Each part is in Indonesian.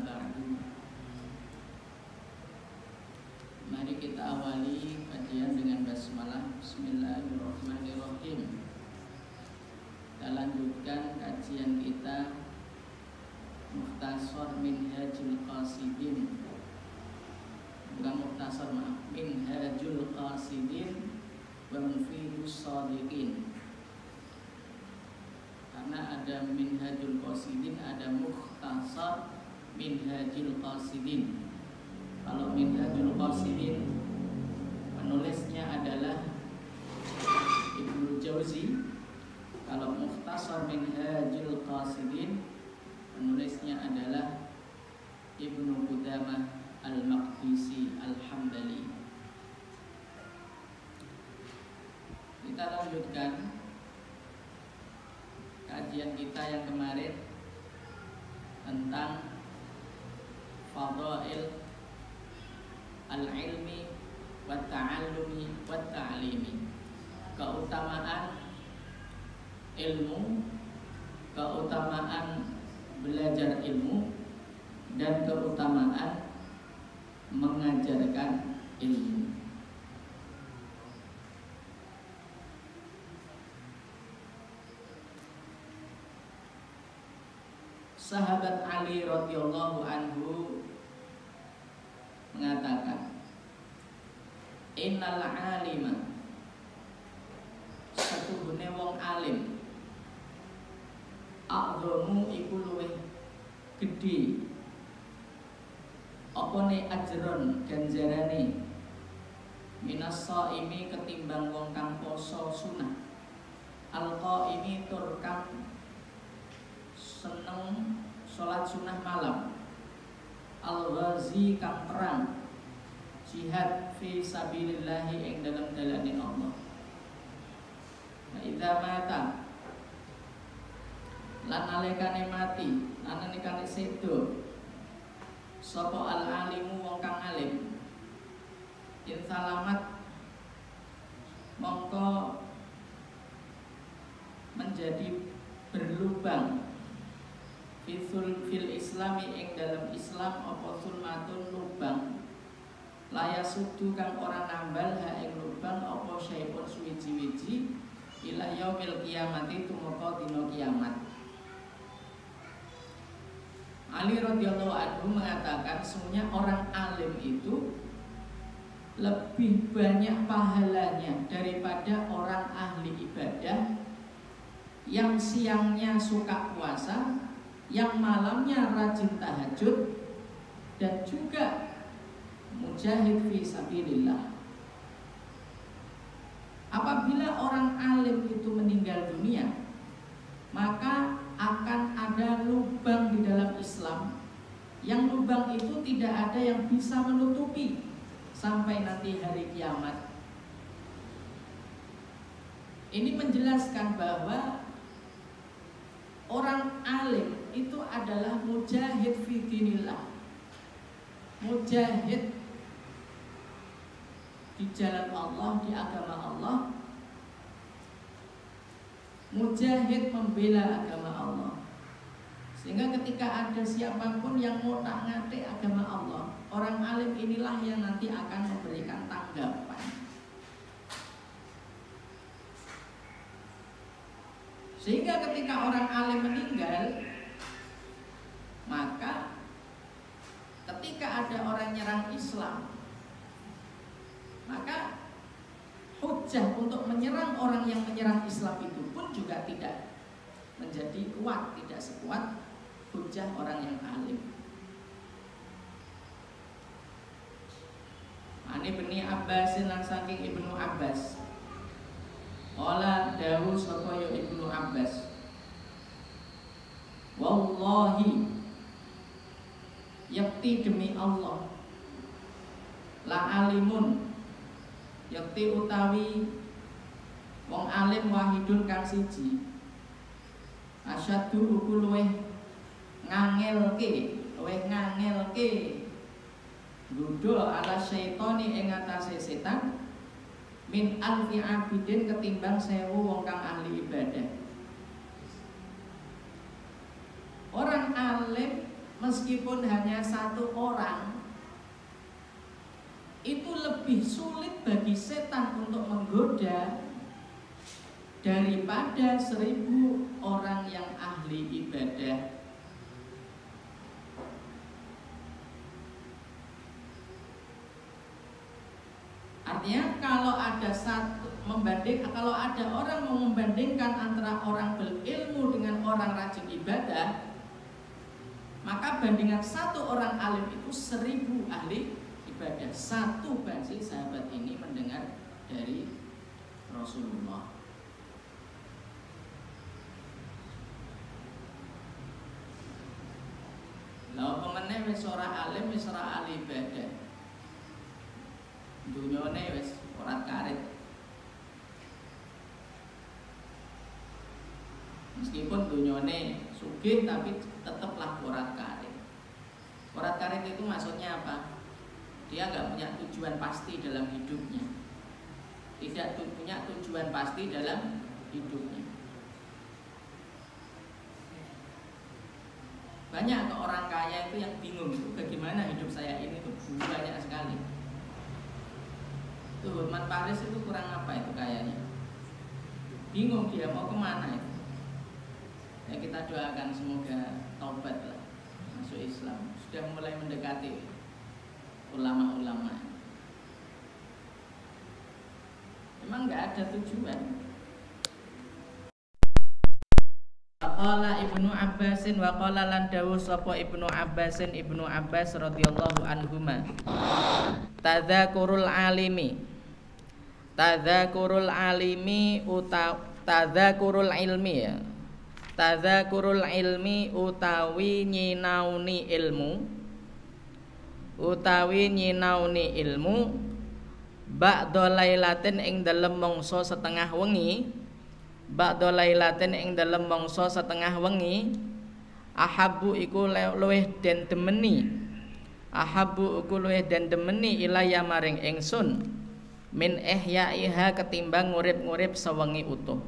ba'du. Mari kita awali kajian dengan basmalah. Bismillahirrahmanirrahim. Kita lanjutkan kajian kita Mukhtasar Minhajul Qasidin. Bukan mukhtasar, maaf, Minhajul Qasidin wa Mufidus Shadiqin. Karena ada Minhajul Qasidin, ada Mukhtasar Minhajul Qasidin. Kalau Minhajul Qasidin penulisnya adalah Ibnu Jauzi. Kalau Mukhtasar Minhajul Qasidin penulisnya adalah Ibnu Qudamah Al-Maqdisi Al-Hambali. Kita lanjutkan kajian kita yang kemarin tentang fadail al-ilmi wa ta'allumi wa ta'limi, keutamaan ilmu, keutamaan belajar ilmu, dan keutamaan mengajarkan ilmu. Sahabat Ali radhiyallahu anhu mengatakan, innal alima, satuhune wong alim, a'dhamu iku luwih gedhe apane ajron ganjarane minas shaimi ketimbang wong kang poso sunah, al-qaimi tur kang seneng salat sunah malam, al-ghazi kang perang jihad fi sabilillahi ing dalam dalane Allah. Nah, idza mata lan nalikane mati, lan nalikane sedo sapa al-alimu wong kang alim, in salamat mongko menjadi berlubang fil islami ing dalam Islam apa sulmatun lubang, laya sudu kang ora nambal ha ing lubang apa syai'un suwiji-wiji ila yaumil qiyamati tumeka dina kiamat. Ali radhiyallahu anhu mengatakan sesungguhnya orang alim itu lebih banyak pahalanya daripada orang ahli ibadah yang siangnya suka puasa, yang malamnya rajin tahajud, dan juga mujahid fi sabilillah. Apabila orang alim itu meninggal dunia, maka akan ada lubang di dalam Islam, yang lubang itu tidak ada yang bisa menutupi sampai nanti hari kiamat. Ini menjelaskan bahwa orang alim itu adalah mujahid fi dinillah, mujahid di jalan Allah, di agama Allah, mujahid membela agama Allah. Sehingga ketika ada siapapun yang mau ngatik agama Allah, orang alim inilah yang nanti akan memberikan tanggapan. Sehingga ketika orang alim meninggal, maka ketika ada orang nyerang Islam, maka hujah untuk menyerang orang yang menyerang Islam itu pun juga tidak menjadi kuat, tidak sekuat hujah orang yang alim. Ani bin Abbas lan saking Ibnu Abbas, qala dawu sapa ya Ibnu Abbas, wallahi yakti demi Allah, la alimun yakti utawi wong alim wahidun kang siji, asyadu uku luweh ngangelke Gudo ala syaitoni ing atase setan min alfi abidin ketimbang 1000 wong kang ahli ibadah. Orang alim meskipun hanya satu orang, itu lebih sulit bagi setan untuk menggoda daripada 1000 orang yang ahli ibadah. Artinya kalau ada kalau ada orang mau membandingkan antara orang berilmu dengan orang rajin ibadah, maka bandingan satu orang alim itu 1000 ahli ibadah. Satu bangsi sahabat ini mendengar dari Rasulullah. Lah pemene wis ora alim, wis ora ahli ibadah. Dunyane wis ora karet. Meskipun dunyane sugih tapi tetaplah ora karet. Ora karet itu maksudnya apa? Dia nggak punya tujuan pasti dalam hidupnya. Tidak punya tujuan pasti dalam hidupnya. Banyak orang kaya itu yang bingung, bagaimana hidup saya ini tuh banyak sekali. Tuh Hotman Paris itu kurang apa itu kayaknya. Bingung dia mau kemana itu. Ya kita doakan semoga taubat lah, masuk Islam. Sudah mulai mendekati ulama-ulama. Memang nggak ada tujuan. Qala Ibnu Abbasin wa qala lan dawuh sapa Ibnu Abbasin Ibnu Abbas radhiyallahu anhuma. Tadzakurul alimi. Tadzakurul alimi tadzakurul ilmi ya. Tadzakurul ilmi utawi nyinauni ilmu. Utawi nyinauni ilmu ba'da lailatin ing dalem mangsa setengah wengi. Ba'da lailatin ing dalem mangsa setengah wengi ahabbu iku luweh den demeni ahabbu iku luweh den demeni ilaya maring ingsun min ihyaiha ketimbang ngurip-ngurip sewengi utuh.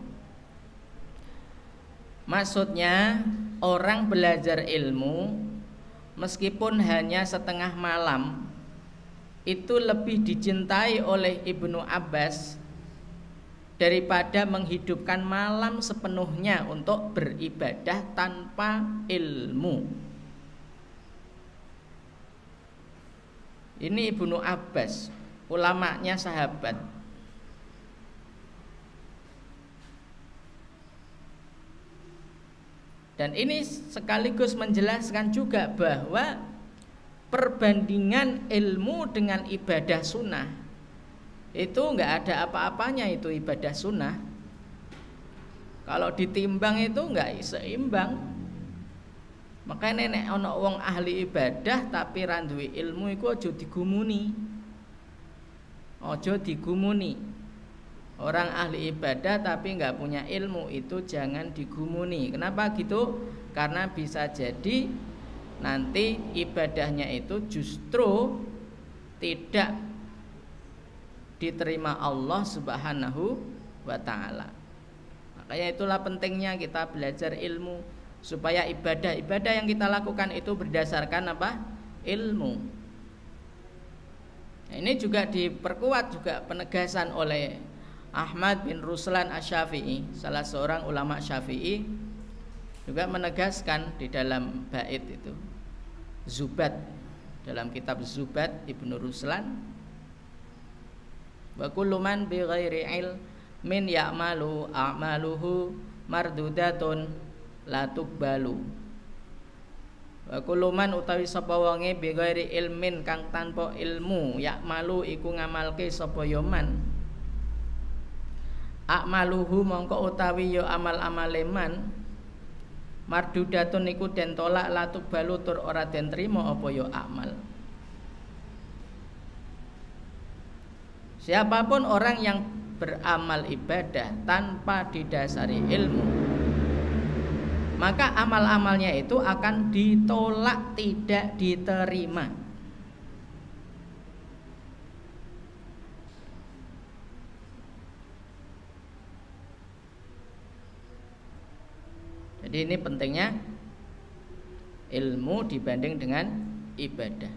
Maksudnya orang belajar ilmu meskipun hanya setengah malam itu lebih dicintai oleh Ibnu Abbas daripada menghidupkan malam sepenuhnya untuk beribadah tanpa ilmu. Ini Ibnu Abbas, ulamanya sahabat. Dan ini sekaligus menjelaskan juga bahwa perbandingan ilmu dengan ibadah sunnah itu enggak ada apa-apanya, itu ibadah sunnah. Kalau ditimbang itu enggak seimbang. Makanya nek ana wong ahli ibadah tapi ra duwe ilmu iku aja digumuni. Aja digumuni. Orang ahli ibadah tapi enggak punya ilmu itu jangan digumuni. Kenapa gitu? Karena bisa jadi nanti ibadahnya itu justru tidak diterima Allah Subhanahu wa ta'ala. Makanya itulah pentingnya kita belajar ilmu supaya ibadah yang kita lakukan itu berdasarkan apa? Ilmu. Nah, ini juga diperkuat juga penegasan oleh Ahmad bin Ruslan Asy-Syafi'i, salah seorang ulama Syafi'i, juga menegaskan di dalam bait itu Zubat, dalam kitab Zubat Ibnu Ruslan, wa kullu man bi ghairi ilmin ya'malu a'maluhu mardudatun la tuqbalu. Wa kullu man utawi sapa wonge bi ghairi ilmin kang tanpa ilmu ya'malu iku ngamalke sapa ya man a'maluhu mongko utawi ya amal-amale man mardudatun iku den tolak la tuqbalu tur ora den trima apa ya amal. Siapapun orang yang beramal ibadah tanpa didasari ilmu, maka amal-amalnya itu akan ditolak, tidak diterima. Jadi ini pentingnya ilmu dibanding dengan ibadah.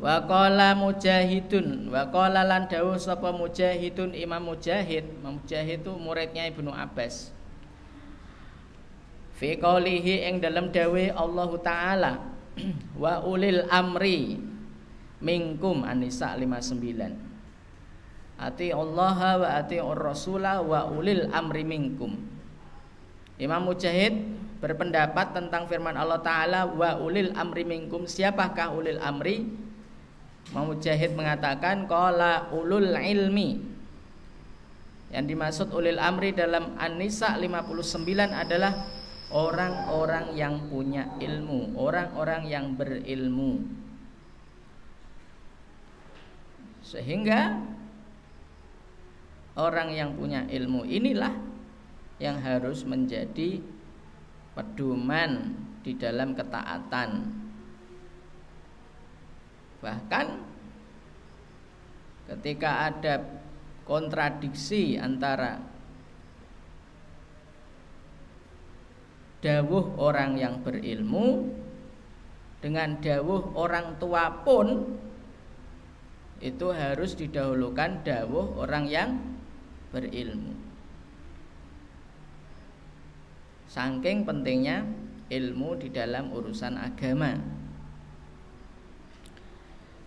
Wa qala Mujahidun, wa qala lan dawuh sapa Mujahidun, Imam Mujahid itu muridnya Ibnu Abbas. Fi qaulihi ing dalam dawuh Allah Ta'ala wa ulil amri minkum, An-Nisa 59. Ati Allah wa ati Rasula wa ulil amri minkum. Imam Mujahid berpendapat tentang firman Allah Ta'ala wa ulil amri minkum. Siapakah ulil amri? Imam Mujahid mengatakan qala ulul ilmi. Yang dimaksud ulil amri dalam An-Nisa 59 adalah orang-orang yang punya ilmu, orang-orang yang berilmu. Sehingga orang yang punya ilmu inilah yang harus menjadi pedoman di dalam ketaatan. Bahkan ketika ada kontradiksi antara dawuh orang yang berilmu dengan dawuh orang tua pun, itu harus didahulukan dawuh orang yang berilmu. Saking pentingnya ilmu di dalam urusan agama.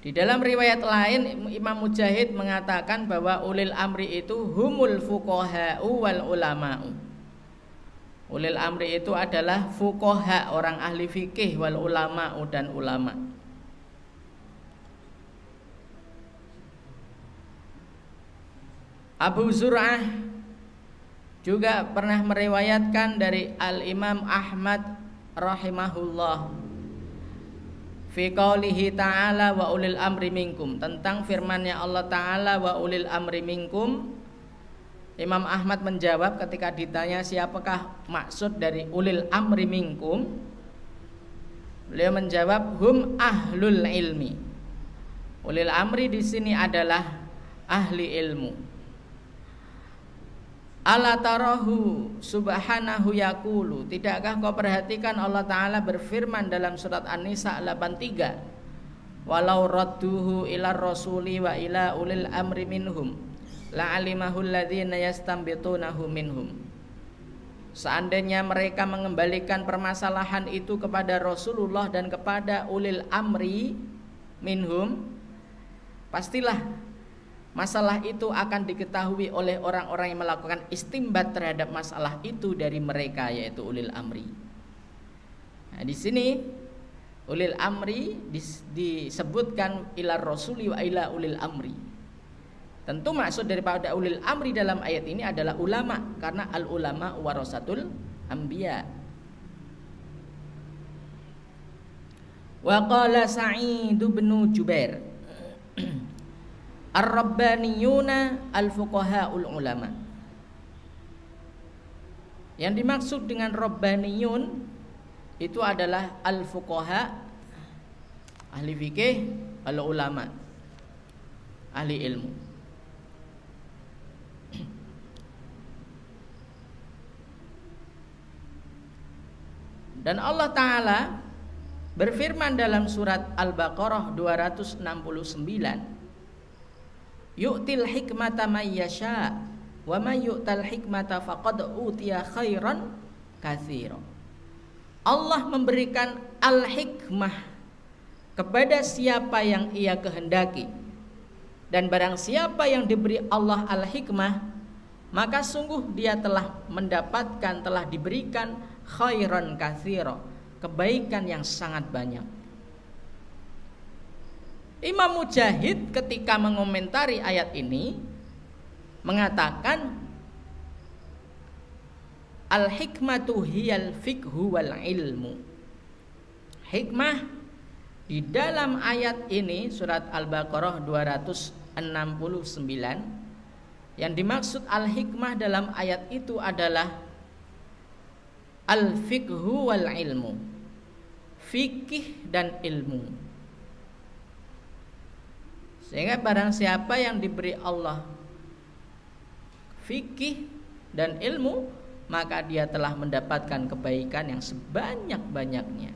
Di dalam riwayat lain Imam Mujahid mengatakan bahwa ulil amri itu humul fuqaha'u wal ulama'u. Ulil amri itu adalah fuqaha, orang ahli fikih, wal ulama'u, dan ulama. Abu Zur'ah juga pernah meriwayatkan dari Al-Imam Ahmad rahimahullah fi qaulihi ta'ala wa ulil amri minkum, tentang firman-Nya Allah Ta'ala wa ulil amri minkum. Imam Ahmad menjawab ketika ditanya siapakah maksud dari ulil amri minkum, beliau menjawab hum ahlul ilmi. Ulil amri di sini adalah ahli ilmu. Ala tarahu subhanahu yaqulu, tidakkah kau perhatikan Allah Ta'ala berfirman dalam surat An-Nisa 83, walau radduhu ila rasuli wa ila ulil amri minhum la'alimahul ladzina yastanbitunahu minhum. Seandainya mereka mengembalikan permasalahan itu kepada Rasulullah dan kepada ulil amri minhum, pastilah masalah itu akan diketahui oleh orang-orang yang melakukan istimbat terhadap masalah itu dari mereka, yaitu ulil amri. Nah, di sini ulil amri disebutkan ila rasuli wa ila ulil amri. Tentu maksud daripada ulil amri dalam ayat ini adalah ulama, karena al ulama warasatul anbiya. Wa qala Sa'id bin Jubair ar-rabbaniyuna al-fuqaha'ul ulama. Yang dimaksud dengan rabbaniyun itu adalah al-fuqaha, ahli fikih, al-ulama, ahli ilmu. Dan Allah Ta'ala berfirman dalam surat Al-Baqarah 269, yu'til hikmata may yasha wa may yu'tal hikmata faqad utiya khairan katsira. Allah memberikan al-hikmah kepada siapa yang ia kehendaki, dan barang siapa yang diberi Allah al-hikmah, maka sungguh dia telah mendapatkan, telah diberikan khairan katsira, kebaikan yang sangat banyak. Imam Mujahid ketika mengomentari ayat ini mengatakan al-hikmatu hiyal fikhu wal ilmu. Hikmah di dalam ayat ini surat Al-Baqarah 269, yang dimaksud al-hikmah dalam ayat itu adalah al-fikhu wal ilmu, fikih dan ilmu. Sehingga barang siapa yang diberi Allah fikih dan ilmu, maka dia telah mendapatkan kebaikan yang sebanyak-banyaknya.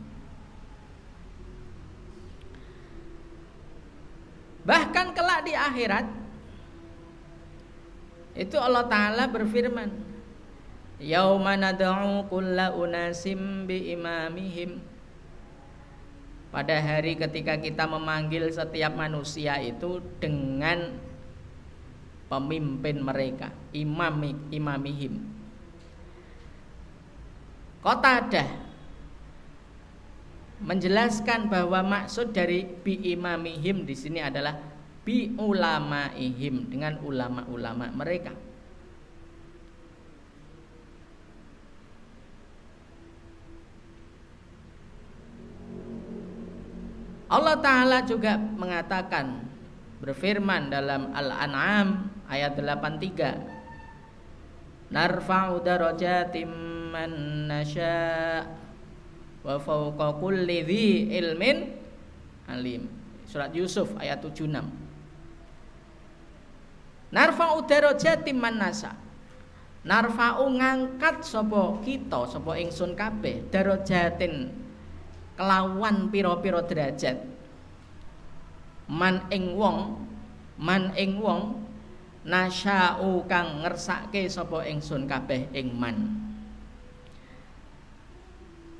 Bahkan kelak di akhirat itu Allah Ta'ala berfirman, yauma nad'u kulla unasim bi imamihim. Pada hari ketika kita memanggil setiap manusia itu dengan pemimpin mereka, imamihim. Qatadah menjelaskan bahwa maksud dari bi imamihim di sini adalah bi ulamaihim, dengan ulama-ulama mereka. Allah Ta'ala juga mengatakan, berfirman dalam Al-An'am ayat 83, narfa'u darajatim man nasya' wa fawqa kulli dhi ilmin alim. Surat Yusuf ayat 76. Narfa'u darajatim man nasya', narfa'u ngangkat sapa kita, sapa ingsun kabeh, darajatin kelawan pira-pira derajat, man ing wong nasya'u kang ngersake sapa ingsun kabeh ing man.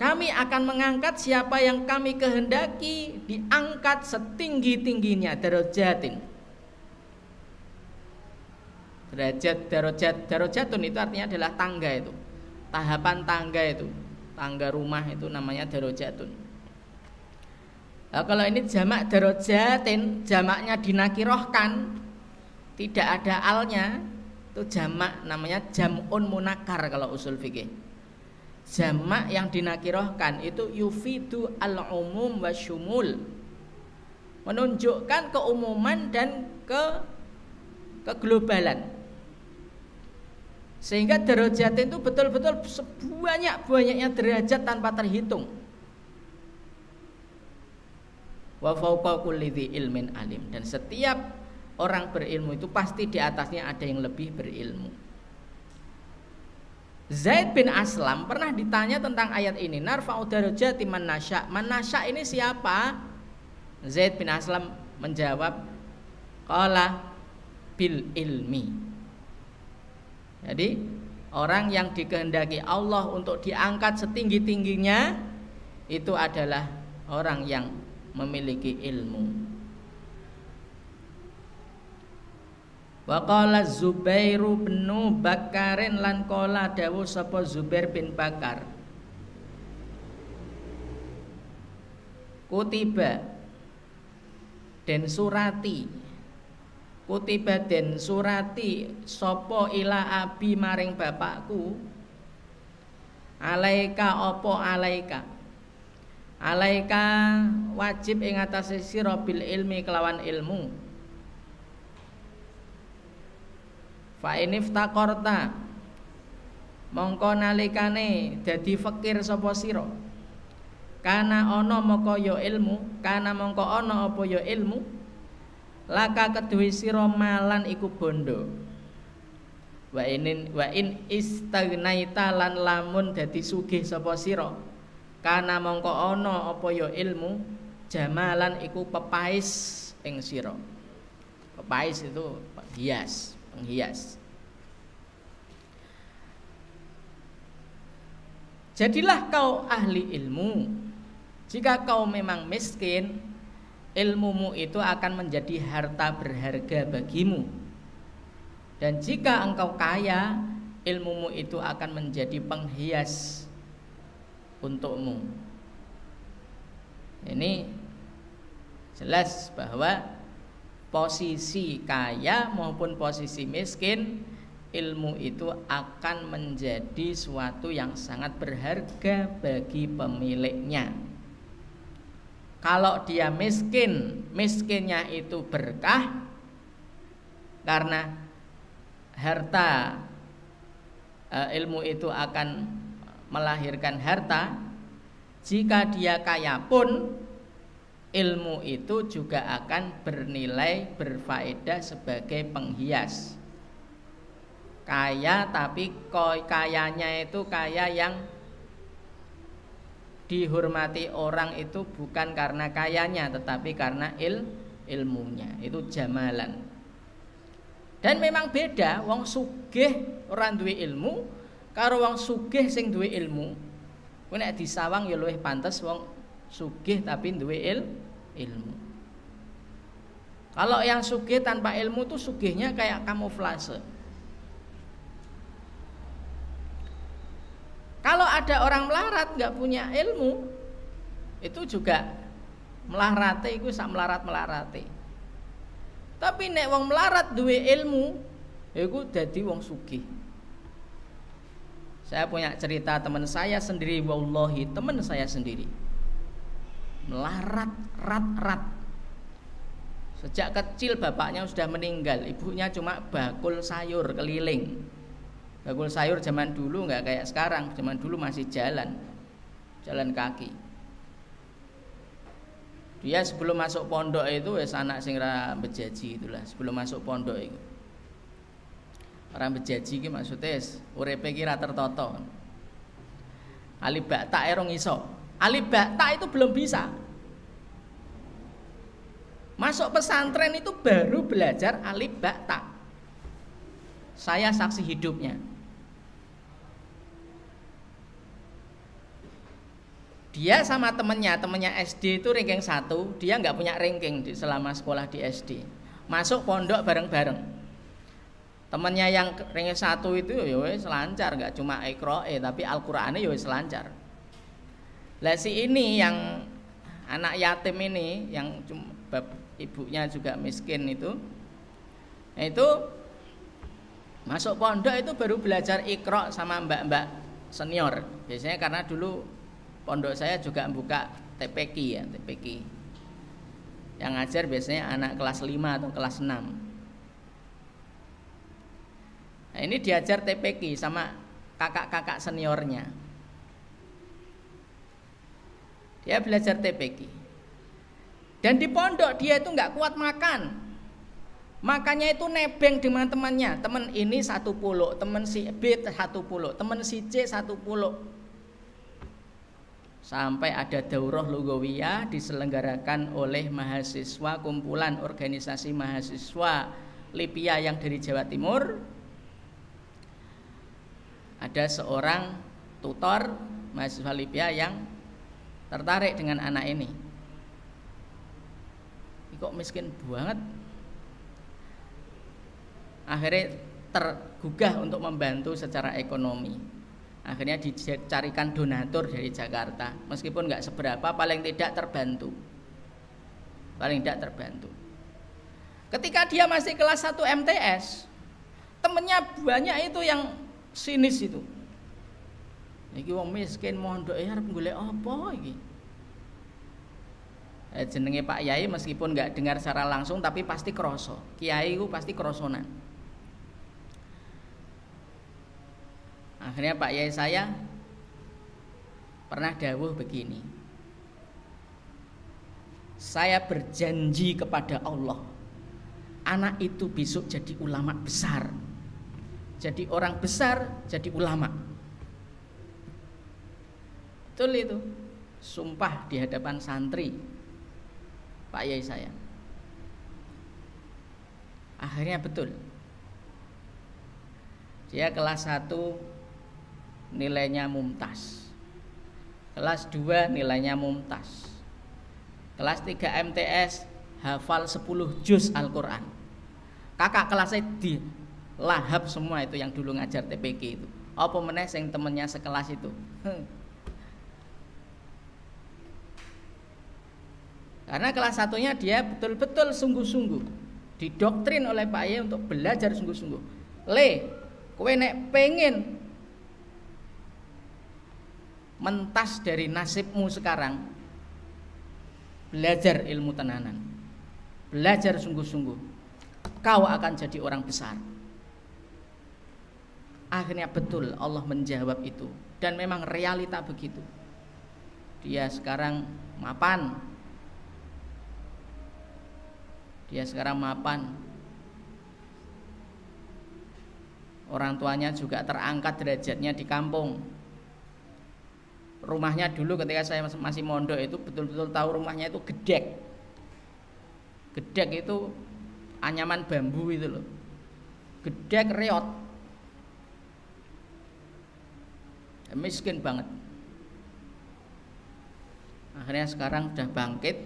Kami akan mengangkat siapa yang kami kehendaki, diangkat setinggi-tingginya. Darajatin, darajatun itu artinya adalah tangga, itu tahapan tangga, itu tangga rumah, itu namanya darajatun. Nah, kalau ini jamak darajatin, jamaknya dinakirohkan, tidak ada alnya, itu jamak, namanya jam'un munakar kalau usul fikih. Jamak yang dinakirohkan itu yufidu al-umum wa syumul, menunjukkan keumuman dan keglobalan. Sehingga darajatin itu betul-betul sebanyak-banyaknya derajat tanpa terhitung. Wa fawqa kulli dzi ilmin alim, dan setiap orang berilmu itu pasti di atasnya ada yang lebih berilmu. Zaid bin Aslam pernah ditanya tentang ayat ini, narfa'u darajati man nasya'. Man nasya' ini siapa? Zaid bin Aslam menjawab, qala bil ilmi. Jadi orang yang dikehendaki Allah untuk diangkat setinggi-tingginya itu adalah orang yang memiliki ilmu. Wa qala Zubairu bin Bakarin, lan qala dawuh sapa Zubair bin Bakar, kutiba den surati sapa ila abi maring bapakku, alaika apa alaika wajib ing atase sira bil ilmi kelawan ilmu. Fa iniftaqarta, mongko nalikane dadi fakir sapa sira, kana ana moko ya ilmu, kana mongko ana apa ya ilmu, laka kedue sira malan iku bondo. Wa in istagnaita, lan lamun dadi sugih sapa sira, kana mongko ana apa ya ilmu, jamalan iku pepais ing sira. Pepais itu hias, penghias. Jadilah kau ahli ilmu. Jika kau memang miskin, ilmumu itu akan menjadi harta berharga bagimu. Dan jika engkau kaya, ilmumu itu akan menjadi penghias untukmu. Ini jelas bahwa posisi kaya maupun posisi miskin, ilmu itu akan menjadi suatu yang sangat berharga bagi pemiliknya. Kalau dia miskin, miskinnya itu berkah karena harta, ilmu itu akan melahirkan harta. Jika dia kaya pun, ilmu itu juga akan bernilai, berfaedah sebagai penghias. Kaya tapi kayanya itu kaya yang dihormati orang itu bukan karena kayanya tetapi karena ilmunya. Itu jamalan. Dan memang beda wong sugih ora duwe ilmu karo wong sugih sing duwe ilmu. Kuwi nek disawang ya luwih pantes wong sugih tapi duwe ilmu. Kalau yang sugih tanpa ilmu tuh sugihnya kayak kamuflase. Kalau ada orang melarat nggak punya ilmu, itu juga melarate, itu sak melarat-melarate. Tapi nek wong melarat duwe ilmu, iku dadi wong sugih. Saya punya cerita teman saya sendiri, wallahi teman saya sendiri. Melarat, rat. Sejak kecil bapaknya sudah meninggal, ibunya cuma bakul sayur keliling. Bakul sayur zaman dulu nggak kayak sekarang, zaman dulu masih jalan kaki. Dia sebelum masuk pondok itu wes anak sing ra bejaji itulah, sebelum masuk pondok itu. Orang bejaji ki maksudnya uripe ki ra tertata. Ali bakta erong iso. Ali bakta itu belum bisa. Masuk pesantren itu baru belajar alif bakta. Saya saksi hidupnya. Dia sama temennya SD itu ranking 1, dia nggak punya ranking selama sekolah di SD. Masuk pondok bareng-bareng. Temennya yang ranking 1 itu ya wis lancar, nggak cuma Iqrae tapi Al-Qur'ane ya wis lancar. Lah si ini yang anak yatim ini yang ibunya juga miskin itu masuk pondok itu baru belajar Iqra sama mbak-mbak senior. Biasanya karena dulu pondok saya juga buka TPQ ya, TPQ. Yang ngajar biasanya anak kelas 5 atau kelas 6. Nah, ini diajar TPQ sama kakak-kakak seniornya. Dia belajar TPQ. Dan di pondok dia itu nggak kuat makan. Makanya itu nebeng dengan temannya. Teman ini 1 pulau, teman si B 1 pulau, teman si C 1 pulau. Sampai ada daurah lugawiyah diselenggarakan oleh mahasiswa kumpulan organisasi mahasiswa Libya yang dari Jawa Timur. Ada seorang tutor mahasiswa Libya yang tertarik dengan anak ini. Kok miskin banget. Akhirnya tergugah untuk membantu secara ekonomi. Akhirnya dicarikan donatur dari Jakarta. Meskipun nggak seberapa, paling tidak terbantu. Ketika dia masih kelas 1 MTS, temennya banyak itu yang sinis itu. Iki wong miskin mondok arep golek apa iki? Jenenge Pak Yai meskipun nggak dengar secara langsung tapi pasti kroso. Kiai itu pasti krosonan. Akhirnya Pak Yai saya pernah dawuh begini. Saya berjanji kepada Allah, anak itu besok jadi ulama besar. Jadi orang besar, jadi ulama. Betul itu. Sumpah di hadapan santri Pak Yai saya. Akhirnya betul. Dia kelas 1 nilainya mumtaz. Kelas 2 nilainya mumtaz. Kelas 3 MTS hafal 10 juz Al-Qur'an. Kakak kelasnya dilahap semua itu yang dulu ngajar TPQ itu. Apa meneh sing temennya sekelas itu. Karena kelas 1-nya dia betul-betul sungguh-sungguh didoktrin oleh Pak Yai untuk belajar sungguh-sungguh. Kowe nek pengen mentas dari nasibmu sekarang, belajar ilmu tenanan. Belajar sungguh-sungguh. Kau akan jadi orang besar. Akhirnya betul Allah menjawab itu. Dan memang realita begitu. Dia sekarang mapan. Orang tuanya juga terangkat derajatnya di kampung. Rumahnya dulu ketika saya masih mondok itu betul-betul tahu rumahnya itu gedek. Gedek itu anyaman bambu itu loh. Gedek reot. Miskin banget. Akhirnya sekarang udah bangkit.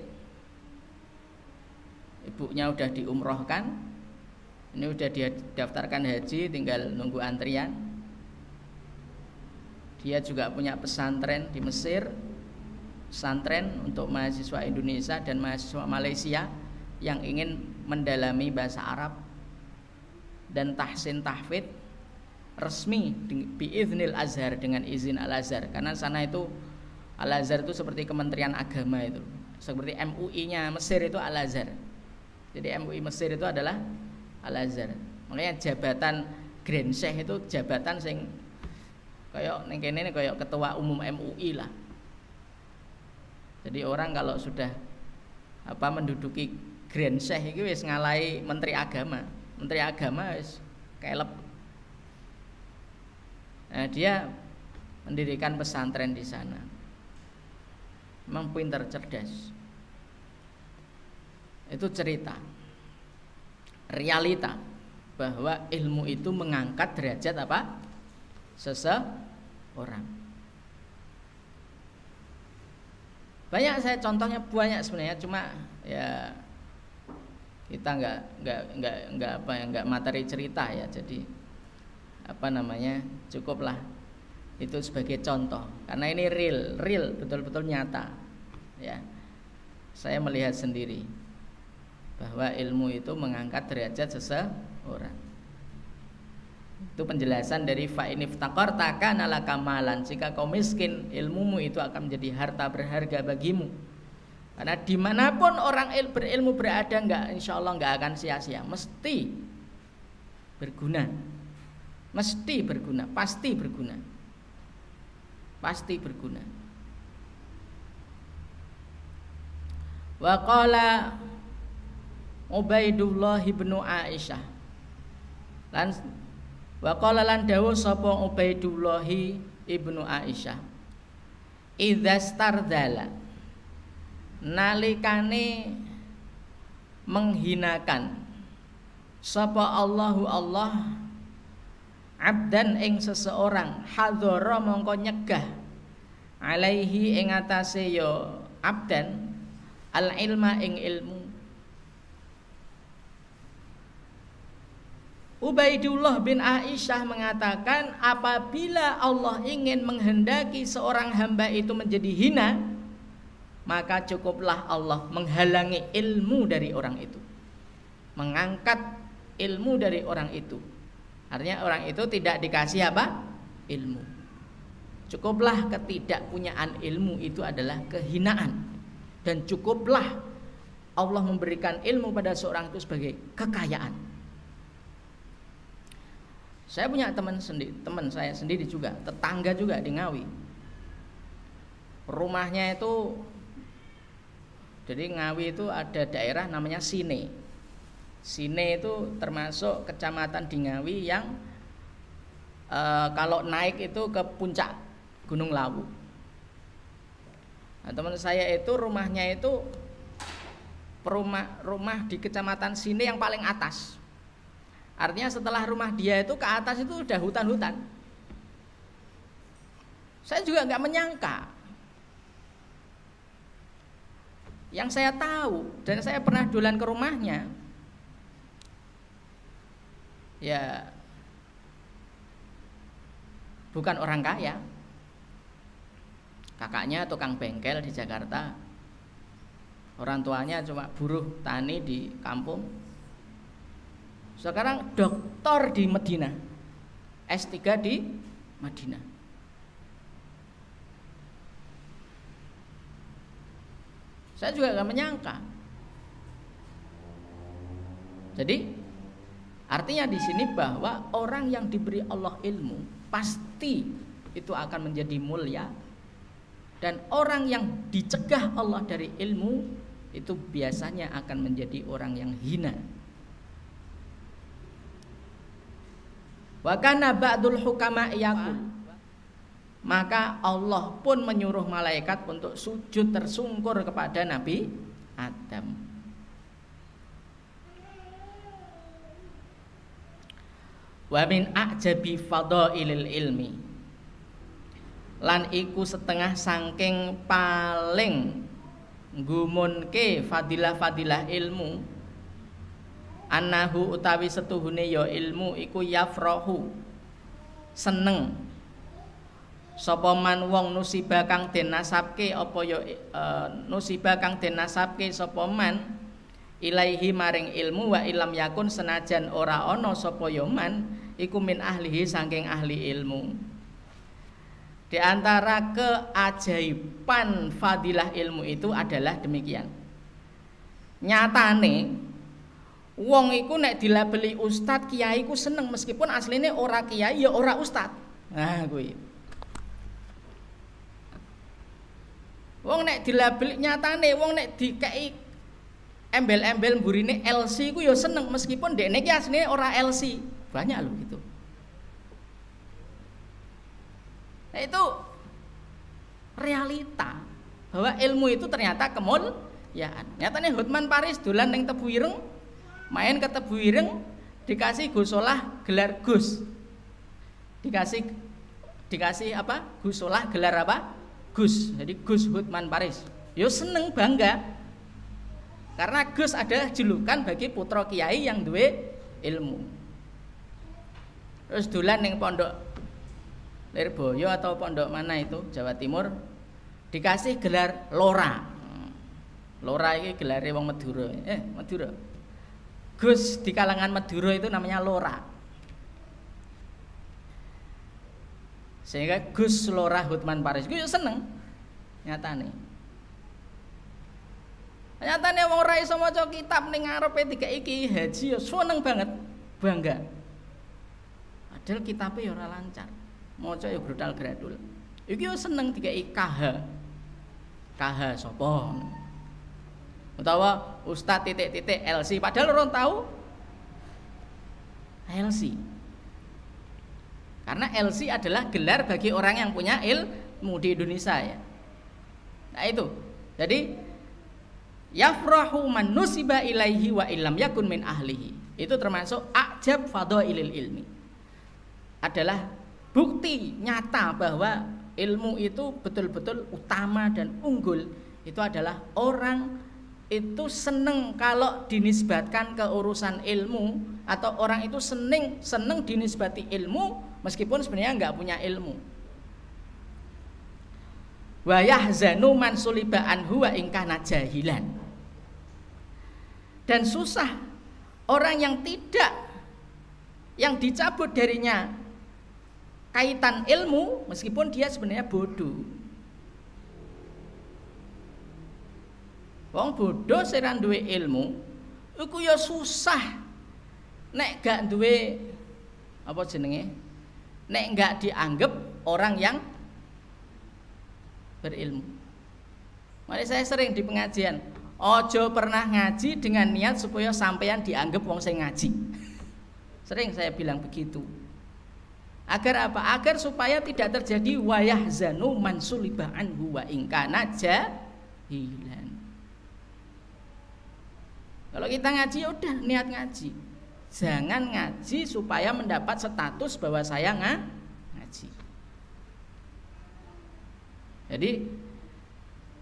Ibunya udah diumrohkan. Ini udah dia daftarkan haji, tinggal nunggu antrian. Dia juga punya pesantren di Mesir, pesantren untuk mahasiswa Indonesia dan mahasiswa Malaysia yang ingin mendalami bahasa Arab dan tahsin tahfidz resmi biiznil Azhar, dengan izin Al Azhar, karena sana itu Al Azhar itu seperti Kementerian Agama, itu seperti MUI-nya Mesir itu Al Azhar. Jadi MUI Mesir itu adalah Al Azhar. Makanya jabatan Grand Sheikh itu jabatan sing kayak ning kene kayak ketua umum MUI lah. Jadi orang kalau sudah menduduki Grand Sheikh itu wis ngalahi Menteri Agama. Menteri Agama wis kelep. Nah, dia mendirikan pesantren di sana. Memang pintar, cerdas. Itu cerita, realita bahwa ilmu itu mengangkat derajat seseorang. Banyak saya contohnya banyak sebenarnya, cuma ya kita nggak materi cerita ya, jadi cukuplah itu sebagai contoh karena ini real betul-betul nyata ya. Saya melihat sendiri bahwa ilmu itu mengangkat derajat seseorang. Itu penjelasan dari fa'in iftaqarta kana laka malan. Jika kau miskin, ilmumu itu akan menjadi harta berharga bagimu. Karena dimanapun orang berilmu berada, insya Allah nggak akan sia-sia. Mesti berguna. Mesti berguna, pasti berguna. Pasti berguna. Wa qala Ubaidullah ibnu Aisyah lan wa qala lan dawuh sapa Ubaidullah ibnu Aisyah, idza stardala, nalikane menghinakan sapa Allahu Allah abdan ing seseorang, hadzara mongko nyegah alaihi ing atase ya abdan al ilma ing ilmu. Ubaidullah bin Aisyah mengatakan, apabila Allah ingin menghendaki seorang hamba itu menjadi hina, maka cukuplah Allah menghalangi ilmu dari orang itu, mengangkat ilmu dari orang itu. Artinya orang itu tidak dikasih ilmu. Cukuplah ketidakpunyaan ilmu itu adalah kehinaan, dan cukuplah Allah memberikan ilmu pada seorang itu sebagai kekayaan. Saya punya teman saya sendiri juga, tetangga juga di Ngawi. Rumahnya itu, jadi Ngawi itu ada daerah namanya Sine. Sine itu termasuk kecamatan di Ngawi yang kalau naik itu ke puncak Gunung Lawu. Nah, teman saya itu rumahnya itu rumah di kecamatan Sine yang paling atas. Artinya setelah rumah dia itu ke atas itu udah hutan-hutan. Saya juga nggak menyangka. Yang saya tahu dan saya pernah dolan ke rumahnya, ya bukan orang kaya. Kakaknya tukang bengkel di Jakarta. Orang tuanya cuma buruh tani di kampung. Sekarang doktor di Madinah, S3 di Madinah. Saya juga gak menyangka. Jadi artinya di sini bahwa orang yang diberi Allah ilmu pasti itu akan menjadi mulia, dan orang yang dicegah Allah dari ilmu itu biasanya akan menjadi orang yang hina. Wa kana ba'dul hukama yaqul. Maka Allah pun menyuruh malaikat untuk sujud tersungkur kepada Nabi Adam. Wa min a'jabi fadailil ilmi. Lan iku setengah saking paling nggumunke fadilah-fadilah ilmu. Annahu utawi setuhune ya ilmu iku yafrahu seneng sapa man wong nusiba kang den nasabke apa ya nusiba kang den nasabke sapa man ilaihi maring ilmu wa ilam yakun senajan ora ana sapa ya man iku min ahlihi saking ahli ilmu. Di antara keajaiban fadilah ilmu itu adalah demikian. Nyatane wong iku nek dilabeli ustad kiai ku seneng meskipun asline ora kiai ya ora ustad. Nah kuwi. Wong nek dilabeli nyatane wong nek dikei embel-embel mburine LC ku ya seneng meskipun dekne ki asline ora LC. Banyak loh gitu. Nah, itu realita bahwa ilmu itu ternyata kemuliaan. Nyatane Hotman Paris dolan ning Tebu Ireng, main ke Tebu Ireng dikasih Gusolah gelar Gus. Dikasih apa? Gusolah gelar apa? Gus. Jadi Gus Hotman Paris. Yo seneng bangga. Karena Gus adalah julukan bagi putra kiai yang duwe ilmu. Terus dolan ning pondok Lirboyo atau pondok mana itu Jawa Timur dikasih gelar Lora. Lora ini gelare wong Madura. Madura. Gus di kalangan Madura itu namanya Lora. Sehingga Gus Lora Hotman Paris ku yo seneng nyatane. Nyatane wong ora iso maca kitab ning ngarepe dikeki Ki Haji yo seneng banget, bangga. Padahal kitabe yo ora lancar. Maca yo brutal gradul. Iki yo seneng dikeki KH. KH sapa? Utawa Ustaz titik-titik LC padahal orang tahu LC. Karena LC adalah gelar bagi orang yang punya ilmu di Indonesia ya. Nah itu. Jadi yafrahu man nusiba ilaihi wa illam yakun min ahlihi. Itu termasuk a'jab fadailil ilmi. Adalah bukti nyata bahwa ilmu itu betul-betul utama dan unggul. Itu adalah orang itu seneng kalau dinisbatkan ke urusan ilmu, atau orang itu seneng dinisbati ilmu meskipun sebenarnya nggak punya ilmu. Wa yahzanu man suliba anhu wa in kana jahilan. Dan susah orang yang dicabut darinya kaitan ilmu meskipun dia sebenarnya bodoh. Wong bodoh sira duwe ilmu iku ya susah nek gak duwe apa jenenge, nek gak dianggap orang yang berilmu. Makanya saya sering di pengajian, ojo pernah ngaji dengan niat supaya sampean dianggap wong sing ngaji. Sering saya bilang begitu. Agar apa? Agar supaya tidak terjadi wayahzanu man suliba anhu wa in kana jahilan. Kalau kita ngaji ya udah niat ngaji. Jangan ngaji supaya mendapat status bahwa saya ngaji. Jadi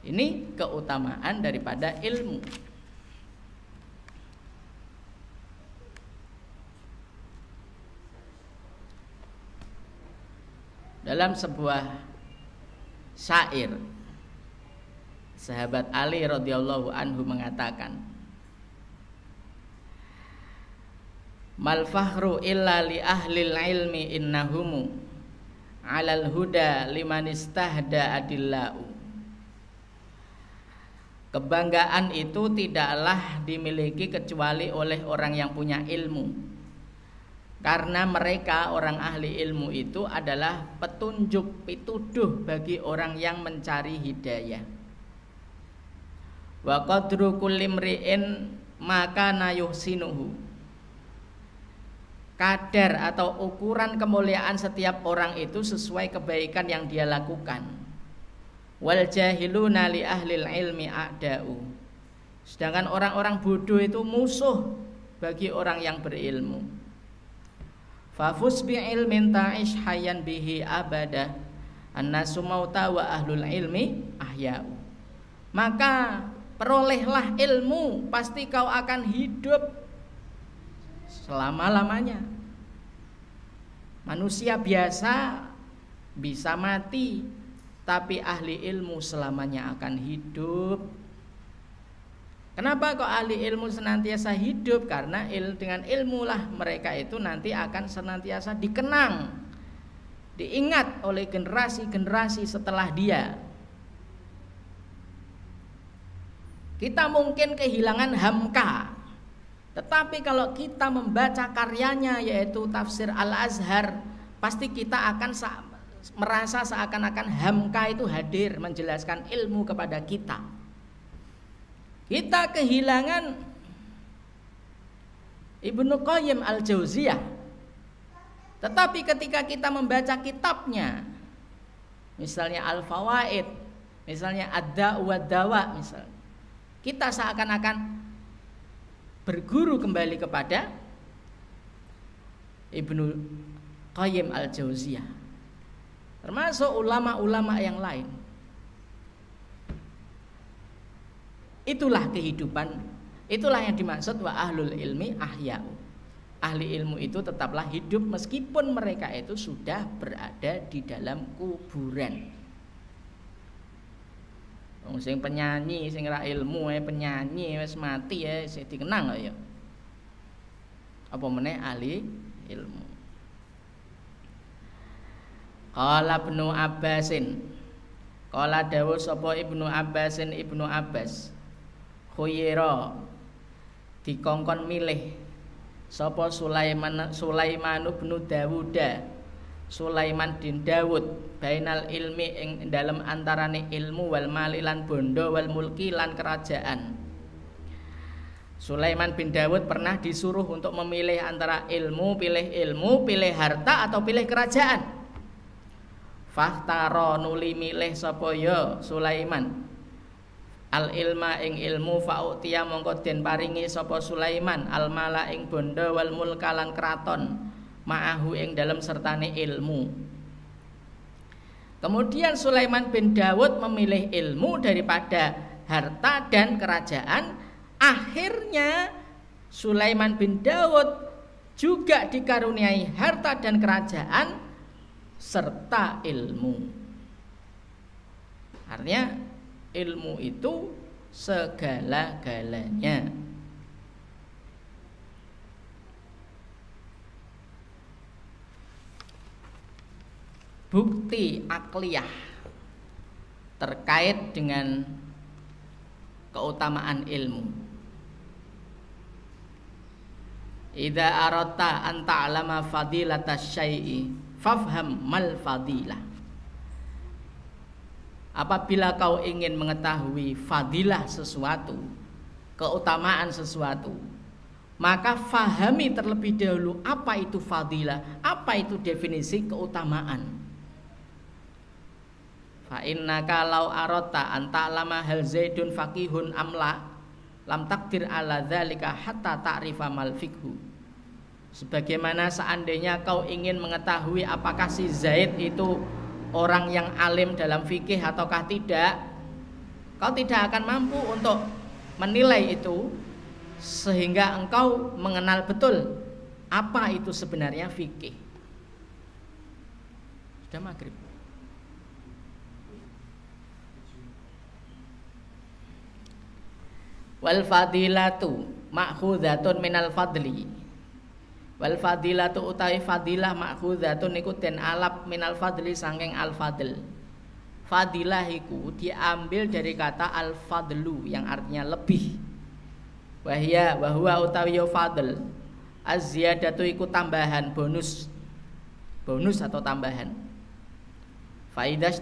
ini keutamaan daripada ilmu. Dalam sebuah syair, sahabat Ali radhiyallahu anhu mengatakan, mal fahru illa li ahlil ilmi innahumu alal huda liman istahda adillau. Kebanggaan itu tidaklah dimiliki kecuali oleh orang yang punya ilmu, karena mereka orang ahli ilmu itu adalah petunjuk, pituduh bagi orang yang mencari hidayah. Wa qadru kulli mri'in maka nayuhsinuhu. kadar atau ukuran kemuliaan setiap orang itu sesuai kebaikan yang dia lakukan. Wal jahiluna li ahlil ilmi a'da'u. Sedangkan orang-orang bodoh itu musuh bagi orang yang berilmu. Fafus bi ilmin ta'ish hayyan bihi abada. Annasu mauta wa ahlul ilmi ahya'u. Maka perolehlah ilmu, pasti kau akan hidup selama-lamanya. Manusia biasa bisa mati, tapi ahli ilmu selamanya akan hidup. Kenapa kok ahli ilmu senantiasa hidup? Karena dengan ilmulah mereka itu nanti akan senantiasa dikenang, diingat oleh generasi-generasi setelah dia. Kita mungkin kehilangan Hamka, tetapi kalau kita membaca karyanya yaitu Tafsir Al-Azhar, pasti kita akan merasa seakan-akan Hamka itu hadir menjelaskan ilmu kepada kita. Kita kehilangan Ibnu Qayyim Al-Jauziyah, tetapi ketika kita membaca kitabnya, misalnya Al-Fawaid, misalnya Ad-Da' wa Dawa, misalnya, kita seakan-akan berguru kembali kepada Ibnu Qayyim Al-Jauziyah, termasuk ulama-ulama yang lain. Itulah kehidupan, itulah yang dimaksud wa ahlul ilmi ahya'u. Ahli ilmu itu tetaplah hidup meskipun mereka itu sudah berada di dalam kuburan. Wong sing penyanyi, sing ra ilmu penyanyi wis mati sing dikenang kok ya. Apa meneh ahli ilmu. Qala Ibnu Abbasin. Qala dawuh sapa Ibnu Abbasin, Ibnu Abbas. Khuyira dikongkon milih sapa Sulaiman bin Dawuda, Sulaiman bin Dawud, bainal ilmi ing dalem antarane ilmu wal mali lan bondo wal mulki lan kerajaan. Sulaiman bin Dawud pernah disuruh untuk memilih antara ilmu, pilih harta atau pilih kerajaan. Fahtaro nuli milih sapa ya Sulaiman al ilma ing ilmu, fa'utiya mongko den paringi sapa Sulaiman al mala ing bondo wal mulka lan kraton ma'ahu ing dalem sertane ilmu. Kemudian Sulaiman bin Dawud memilih ilmu daripada harta dan kerajaan. Akhirnya Sulaiman bin Dawud juga dikaruniai harta dan kerajaan serta ilmu. Artinya ilmu itu segala-galanya. Bukti akliyah terkait dengan keutamaan ilmu. Idza aradta an ta'lama fadilatas syai'i fafham mal fadilah. Apabila kau ingin mengetahui fadilah sesuatu, keutamaan sesuatu, maka fahami terlebih dahulu apa itu fadilah, apa itu definisi keutamaan. Fa innaka law aradta an ta'lama hal zaidun faqihun amla lam takdir ala dzalika hatta ta'rifa mal fiqhu. Sebagaimana seandainya kau ingin mengetahui apakah si Zaid itu orang yang alim dalam fikih ataukah tidak, kau tidak akan mampu untuk menilai itu sehingga engkau mengenal betul apa itu sebenarnya fikih. Sudah maghrib. Wal fadilatu ma'khudhatun minal fadli. Wal fadilatu utawi fadilah ma'khudhatun iku den alap minal fadli sangking al fadl. Fadilah iku diambil dari kata al fadlu yang artinya lebih. Wahya wa huwa utawi fadl az-ziyadatu iku tambahan, bonus atau tambahan. Faidash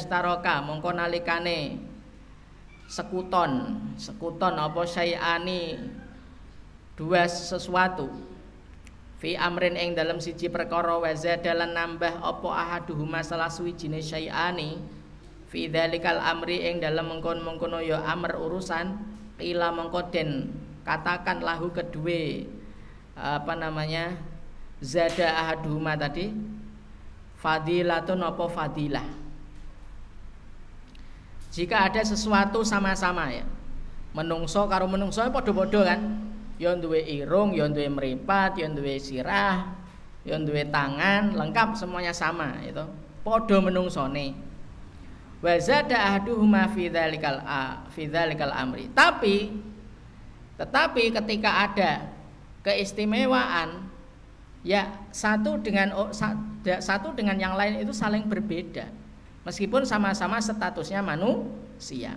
taroka mongko nalikane sekuton apa syai'ani dua sesuatu fi amrin ing dalam siji perkara wa zadalan nambah apa ahaduhuma salah suwijine syai'ani fi dzalikal amri ing dalam mengkon-mengkono ya amr urusan ila mengko den katakan lahu kedue zada ahaduhuma tadi fadilatun apa fadilah. Jika ada sesuatu sama-sama ya, menungso karo menungso padha-padha kan, ya duwe irung, ya duwe mripat, ya duwe sirah, ya duwe tangan, lengkap semuanya sama itu. Padha menungsone. Wa zada ahaduhuma fi dzalikal amri. Tetapi ketika ada keistimewaan ya satu dengan yang lain itu saling berbeda meskipun sama-sama statusnya manusia.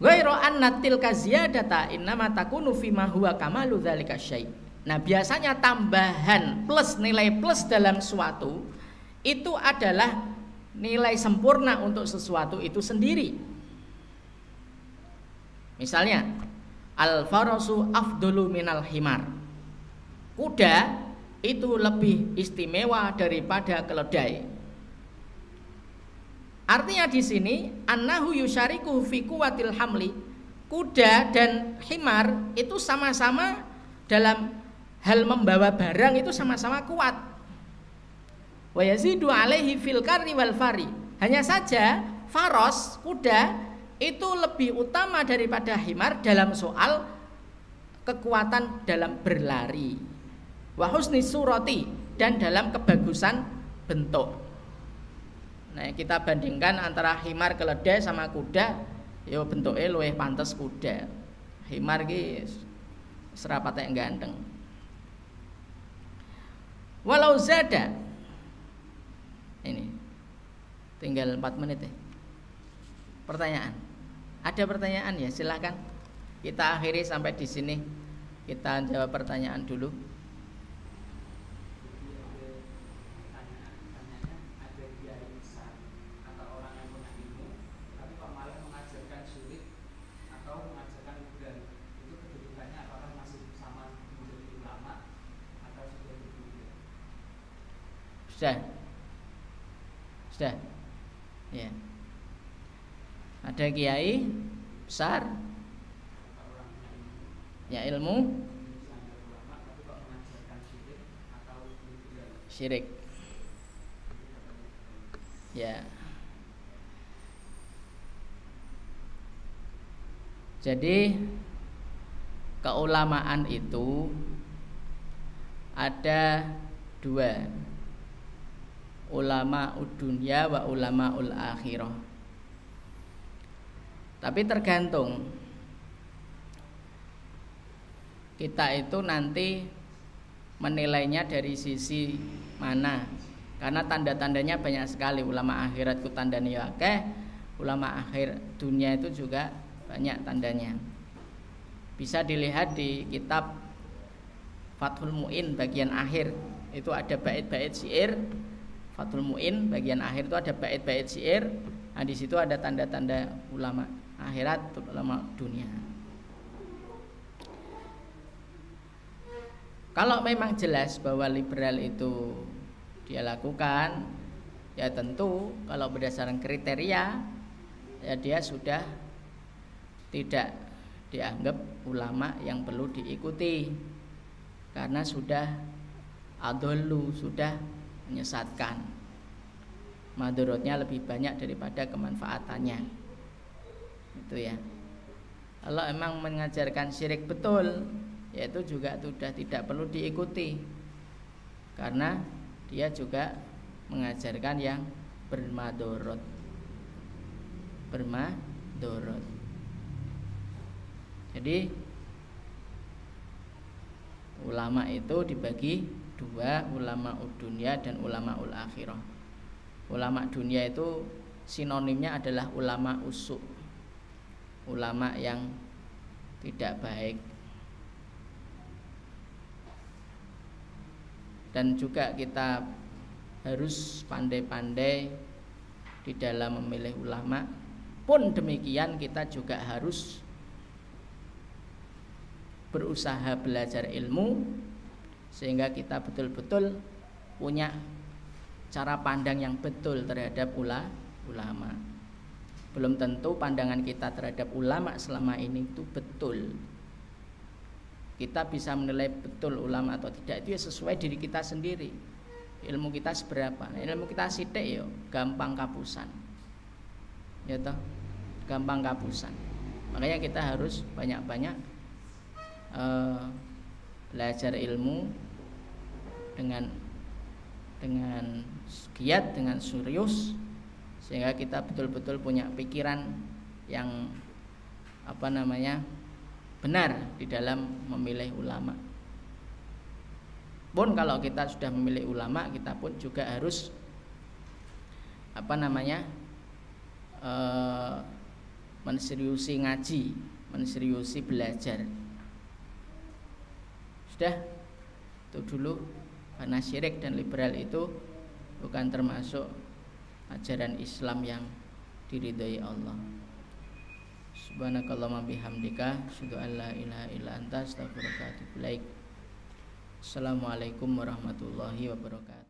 Ghairu anna tilka ziyadata innama takunu fi ma huwa kamalu dzalika syai'. Nah, biasanya tambahan plus nilai plus dalam suatu itu adalah nilai sempurna untuk sesuatu itu sendiri. Misalnya, al-farasu afdulu minal himar. Kuda itu lebih istimewa daripada keledai. Artinya di sini annahu yusyariku fi quwwatil hamli. Kuda dan himar itu sama-sama dalam hal membawa barang itu sama-sama kuat. Wa yazidu alaihi fil karri wal fari. Hanya saja faros kuda itu lebih utama daripada himar dalam soal kekuatan dalam berlari, wa husni surati, dan dalam kebagusan bentuk. Nah, kita bandingkan antara himar keledai sama kuda, ya bentuknya luwih pantes kuda. Himar ki serapate ganteng. Walau zada, ini tinggal 4 menit ya. Pertanyaan. Ada pertanyaan ya, silakan. Kita akhiri sampai di sini. Kita jawab pertanyaan dulu. Sudah. Ya. Ada kiai besar ya ilmu syirik ya. Jadi keulamaan itu ada 2, ulama dunya wa ulama ul akhirah. Tapi tergantung kita itu nanti menilainya dari sisi mana, karena tanda-tandanya banyak sekali. Ulama akhirat ku tandane ya akeh, ulama akhir dunia itu juga banyak tandanya. Bisa dilihat di kitab Fathul Mu'in bagian akhir, itu ada bait-bait syair. Fathul Mu'in bagian akhir itu ada bait-bait syair. Nah, di situ ada tanda-tanda ulama akhirat, ulama dunia. Kalau memang jelas bahwa liberal itu dia lakukan, ya tentu kalau berdasarkan kriteria ya dia sudah tidak dianggap ulama yang perlu diikuti, karena sudah adollu, sudah menyesatkan. Madorotnya lebih banyak daripada kemanfaatannya. Itu ya. Kalau emang mengajarkan syirik betul, yaitu juga sudah tidak perlu diikuti, karena dia juga mengajarkan yang bermadorot. Jadi ulama itu dibagi 2, ulama dunia dan ulama ul akhirah. Ulama dunia itu sinonimnya adalah ulama usuk, ulama yang tidak baik. Dan juga kita harus pandai-pandai di dalam memilih ulama. Pun demikian kita juga harus berusaha belajar ilmu sehingga kita betul-betul punya cara pandang yang betul terhadap ulama. Belum tentu pandangan kita terhadap ulama selama ini itu betul. Kita bisa menilai betul ulama atau tidak itu ya sesuai diri kita sendiri. Ilmu kita seberapa? Ilmu kita sithik ya gampang kapusan. Ya toh? Gampang kapusan. Makanya kita harus banyak-banyak belajar ilmu dengan giat, dengan serius, sehingga kita betul-betul punya pikiran yang benar di dalam memilih ulama. Pun kalau kita sudah memilih ulama, kita pun juga harus menseriusi ngaji, menseriusi belajar. Sudah, itu dulu. Karena syirik dan liberal itu bukan termasuk ajaran Islam yang diridhai Allah. Subhanakallahumma bihamdika asyhadu an la ilaha illa anta astaghfiruka wa atubu ilaik. Assalamualaikum warahmatullahi wabarakatuh.